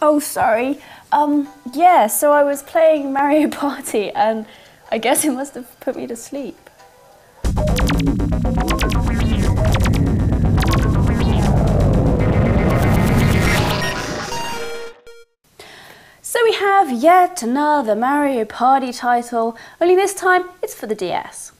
Oh, sorry. Yeah, so I was playing Mario Party and I guess it must have put me to sleep. So we have yet another Mario Party title, only this time it's for the DS.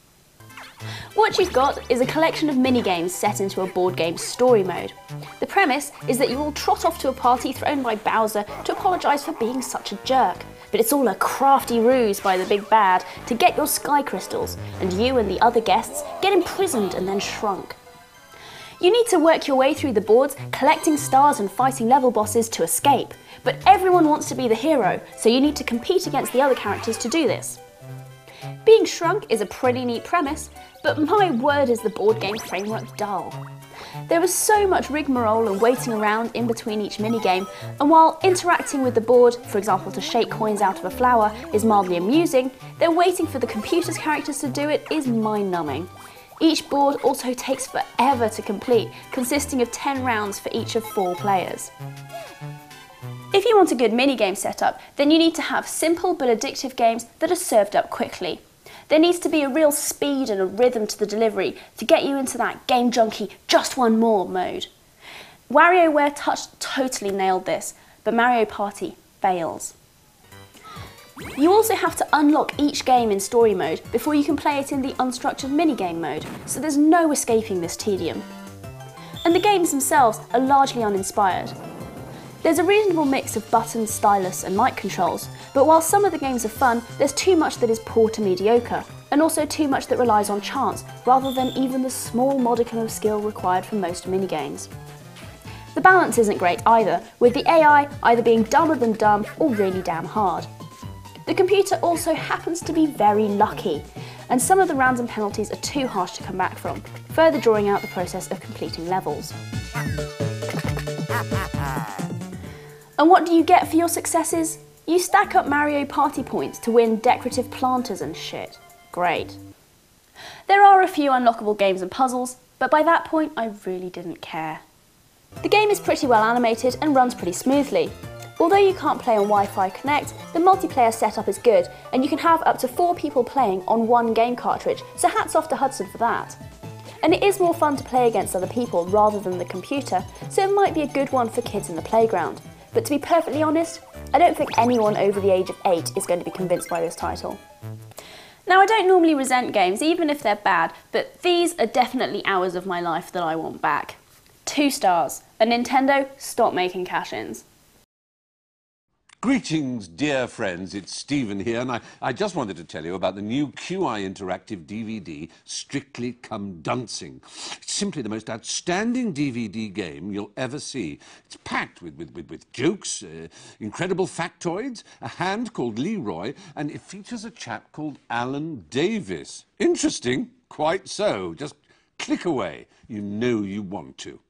What you've got is a collection of mini-games set into a board game story mode. The premise is that you all trot off to a party thrown by Bowser to apologise for being such a jerk. But it's all a crafty ruse by the big bad to get your sky crystals, and you and the other guests get imprisoned and then shrunk. You need to work your way through the boards, collecting stars and fighting level bosses to escape. But everyone wants to be the hero, so you need to compete against the other characters to do this. Being shrunk is a pretty neat premise, but my word is the board game framework dull. There is so much rigmarole and waiting around in between each minigame, and while interacting with the board, for example to shake coins out of a flower, is mildly amusing, then waiting for the computer's characters to do it is mind-numbing. Each board also takes forever to complete, consisting of 10 rounds for each of 4 players. If you want a good minigame setup, then you need to have simple but addictive games that are served up quickly. There needs to be a real speed and a rhythm to the delivery to get you into that game junkie just one more mode. WarioWare Touch totally nailed this, but Mario Party fails. You also have to unlock each game in story mode before you can play it in the unstructured minigame mode, so there's no escaping this tedium. And the games themselves are largely uninspired. There's a reasonable mix of buttons, stylus and mic controls, but while some of the games are fun, there's too much that is poor to mediocre, and also too much that relies on chance, rather than even the small modicum of skill required for most minigames. The balance isn't great either, with the AI either being dumber than dumb or really damn hard. The computer also happens to be very lucky, and some of the random penalties are too harsh to come back from, further drawing out the process of completing levels. And what do you get for your successes? You stack up Mario Party points to win decorative planters and shit. Great. There are a few unlockable games and puzzles, but by that point I really didn't care. The game is pretty well animated and runs pretty smoothly. Although you can't play on Wi-Fi Connect, the multiplayer setup is good, and you can have up to 4 people playing on one game cartridge, so hats off to Hudson for that. And it is more fun to play against other people rather than the computer, so it might be a good one for kids in the playground. But to be perfectly honest, I don't think anyone over the age of 8 is going to be convinced by this title. Now, I don't normally resent games, even if they're bad, but these are definitely hours of my life that I want back. 2 stars. And Nintendo, stop making cash-ins. Greetings, dear friends, it's Stephen here, and I just wanted to tell you about the new QI Interactive DVD, Strictly Come Dancing. It's simply the most outstanding DVD game you'll ever see. It's packed with jokes, incredible factoids, a hand called Leroy, and it features a chap called Alan Davis. Interesting? Quite so. Just click away. You know you want to.